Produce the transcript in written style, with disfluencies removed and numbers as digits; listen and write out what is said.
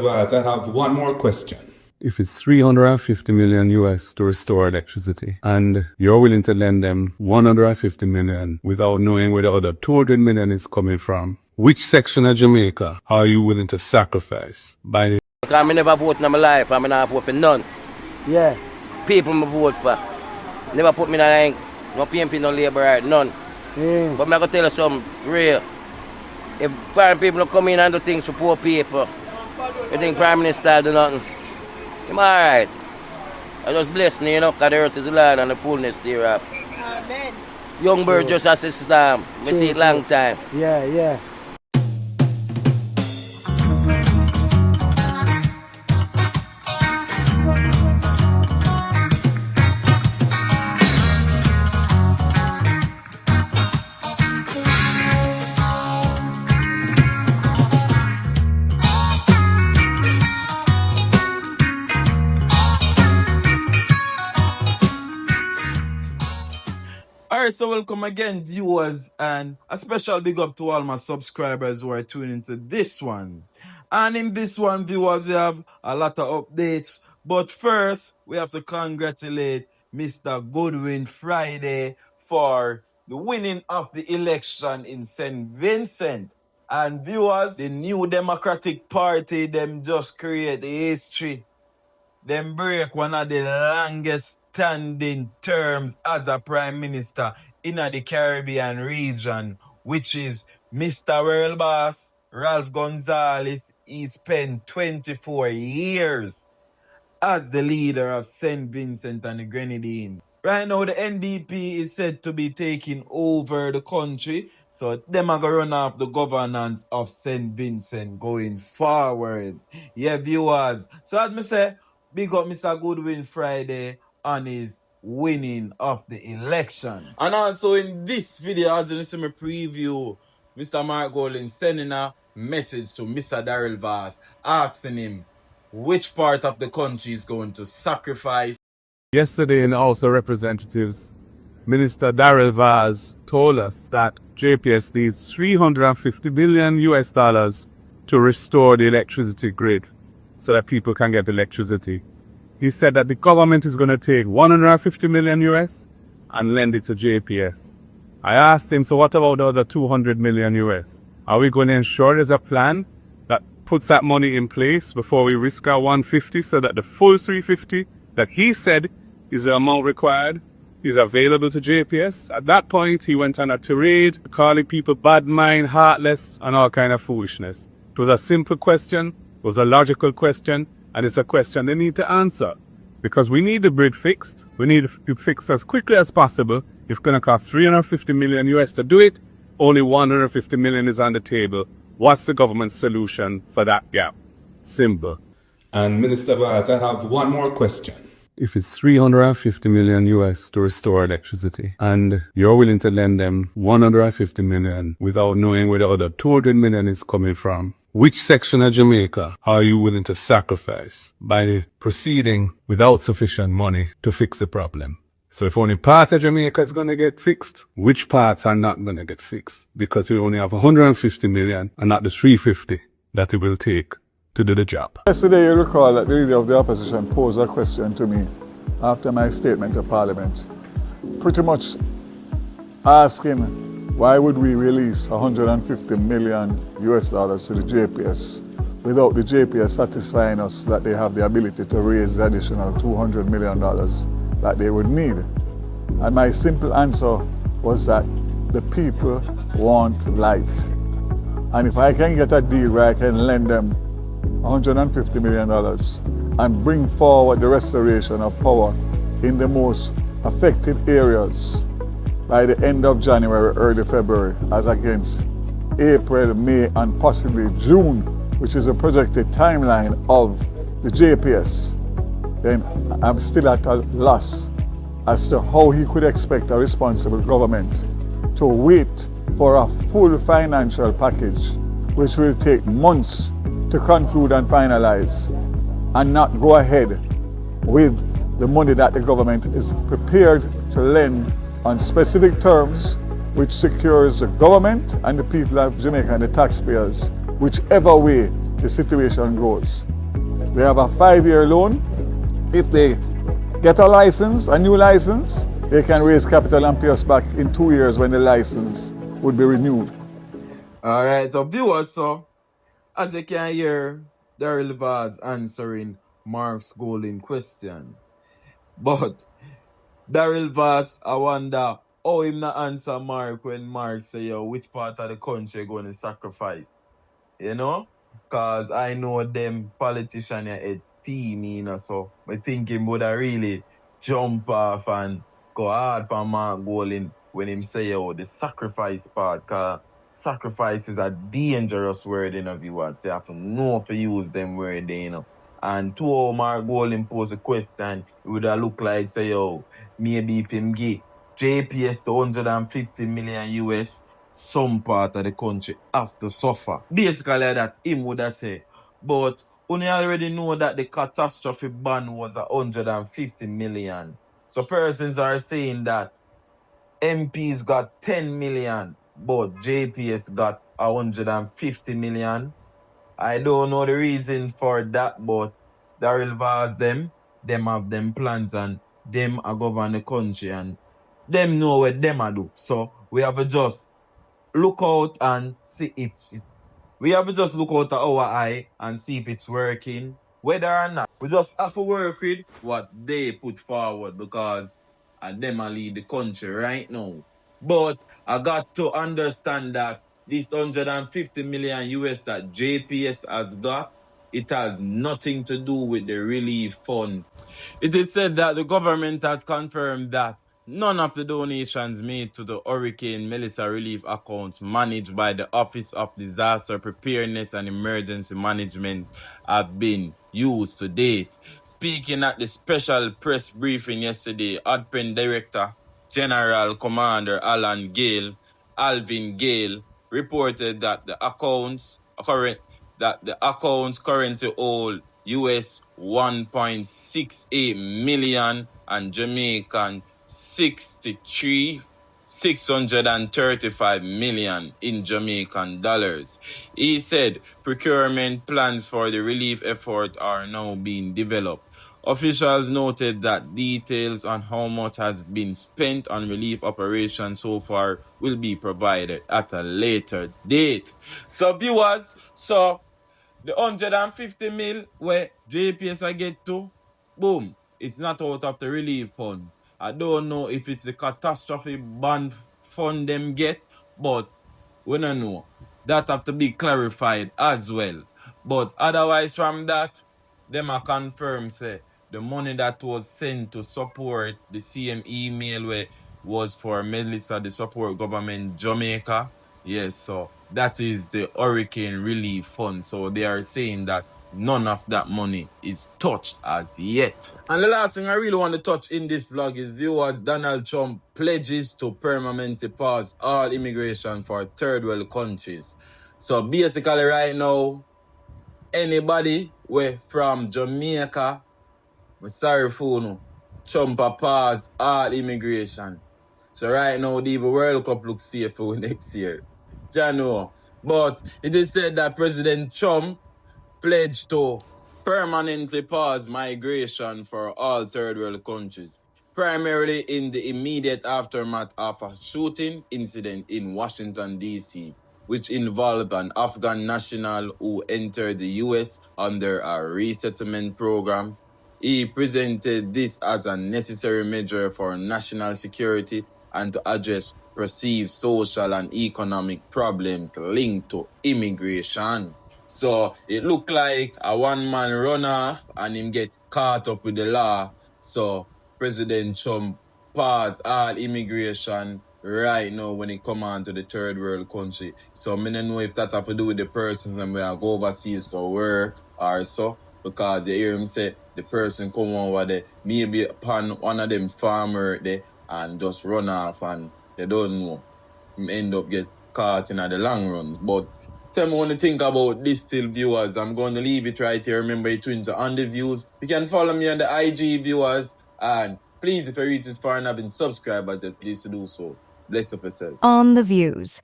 I have one more question. If it's 350 million US to restore electricity, and you're willing to lend them 150 million without knowing where the other 200 million is coming from, which section of Jamaica are you willing to sacrifice by the... Because I never vote in my life, I never vote for none. Yeah. People I vote for. Never put me in a line, no PMP, no Labour, right, none. But I'm going to tell you something real. If foreign people don't come in and do things for poor people, you think Prime Minister do nothing? I'm alright. I just bless me, because the earth is the land and the fullness thereof. Amen. Young bird just as Islam. I see it long time. Yeah. Alright, so welcome again, viewers, and a special big up to all my subscribers who are tuning into this one. And in this one, viewers, we have a lot of updates. But first, we have to congratulate Mr. Godwin Friday for the winning of the election in St. Vincent. And viewers, the New Democratic Party, them just create history. Them break one of the longest standing terms as a Prime Minister in the Caribbean region, which is Mr. World Boss, Ralph Gonzalez. He spent 24 years as the leader of St. Vincent and the Grenadines. Right now, the NDP is said to be taking over the country, so them are going to run off the governance of St. Vincent going forward. Yeah, viewers. So as me say, big up Mr. Godwin Friday on his winning of the election. And also in this video, as you see me preview, Mr. Mark Golden sending a message to Mr. Daryl Vaz, asking him which part of the country is going to sacrifice. Yesterday in the House of Representatives, Minister Daryl Vaz told us that JPS needs 350 billion US dollars to restore the electricity grid so that people can get electricity. He said that the government is going to take 150 million US and lend it to JPS. I asked him, so what about the other 200 million US? Are we going to ensure there's a plan that puts that money in place before we risk our 150 so that the full 350 that he said is the amount required is available to JPS? At that point, he went on a tirade, calling people bad mind, heartless, and all kind of foolishness. It was a simple question, it was a logical question, and it's a question they need to answer. Because we need the grid fixed. We need it fixed as quickly as possible. It's going to cost 350 million US to do it. Only 150 million is on the table. What's the government's solution for that gap? Simple. And Minister Vaz, I have one more question. If it's 350 million US to restore electricity, and you're willing to lend them 150 million without knowing where the other 200 million is coming from, which section of Jamaica are you willing to sacrifice by proceeding without sufficient money to fix the problem? So if only part of Jamaica is going to get fixed, which parts are not going to get fixed? Because we only have 150 million and not the 350 that it will take to do the job. Yesterday, you recall that the leader of the opposition posed a question to me after my statement to Parliament, pretty much asking why would we release 150 million US dollars to the JPS without the JPS satisfying us that they have the ability to raise the additional $200 million that they would need. And my simple answer was that the people want light. And if I can get a deal where I can lend them $150 million and bring forward the restoration of power in the most affected areas by the end of January, early February, as against April, May, and possibly June, which is a projected timeline of the JPS, then I'm still at a loss as to how he could expect a responsible government to wait for a full financial package, which will take months to conclude and finalize, and not go ahead with the money that the government is prepared to lend on specific terms, which secures the government and the people of Jamaica and the taxpayers, whichever way the situation goes. They have a 5-year loan. If they get a license, a new license, they can raise capital and pay us back in 2 years when the license would be renewed. Alright, so viewers, so as you can hear, Daryl Vaz answering Mark's golden question. But Daryl Vaz, I wonder how him not answer Mark when Mark say, yo, which part of the country going to sacrifice? You know? Because I know them politicians, it's steamy, you know, so I think him would have really jump off and go hard for Mark Golden when him say, yo, the sacrifice part, because sacrifice is a dangerous word, you know, viewers. You have to know if you use them word, you know. And to how Mark Golden pose a question, it would have look like, say, yo, maybe if him give JPS to 150 million US, some part of the country have to suffer. Basically that him would have said. But we already know that the catastrophe ban was 150 million. So persons are saying that MPs got 10 million, but JPS got 150 million. I don't know the reason for that, but Daryl Vaz them have them plans and them are govern the country and them know what them are do. So we have to just look out and see if we have to just look out at our eye and see if it's working. Whether or not, we just have to work with what they put forward because them are lead the country right now. But I got to understand that this 150 million US that JPS has got, it has nothing to do with the relief fund. It is said that the government has confirmed that none of the donations made to the Hurricane Melissa relief accounts managed by the Office of Disaster Preparedness and Emergency Management have been used to date. Speaking at the special press briefing yesterday, ADPEN Director General Commander Alvin Gale, reported that the accounts currently hold US 1.68 million and Jamaican 635 million in Jamaican dollars. He said procurement plans for the relief effort are now being developed. Officials noted that details on how much has been spent on relief operations so far will be provided at a later date. So viewers, the 150 mil where JPS I get to, boom, it's not out of the relief fund. I don't know if it's the catastrophe bond fund them get, but we don't know. That have to be clarified as well. But otherwise from that, them are confirmed say the money that was sent to support the same email where was for Melissa, the support government Jamaica. Yes, so that is the Hurricane Relief Fund. So they are saying that none of that money is touched as yet. And the last thing I really want to touch in this vlog is viewers, Donald Trump pledges to permanently pause all immigration for third world countries. So basically right now, anybody from Jamaica, I'm sorry for you, Trump pause all immigration. So right now, the World Cup looks safe for next year. January. But it is said that President Trump pledged to permanently pause migration for all third world countries, primarily in the immediate aftermath of a shooting incident in Washington, D.C., which involved an Afghan national who entered the U.S. under a resettlement program. He presented this as a necessary measure for national security and to address perceived social and economic problems linked to immigration. So it looked like a one-man runoff and him get caught up with the law. So President Trump paused all immigration right now when it come on to the third world country. So I don't know if that have to do with the persons and we are go overseas go work or so. Because you hear him say the person come over there, maybe upon one of them farmer there and just run off and they don't know. Him end up get caught in the long runs. But tell me what you think about this still, viewers. I'm going to leave it right here. Remember, you twins are on the views. You can follow me on the IG, viewers. And please, if you reach this far and haven't subscribed, please to do so. Bless up yourself. On the views.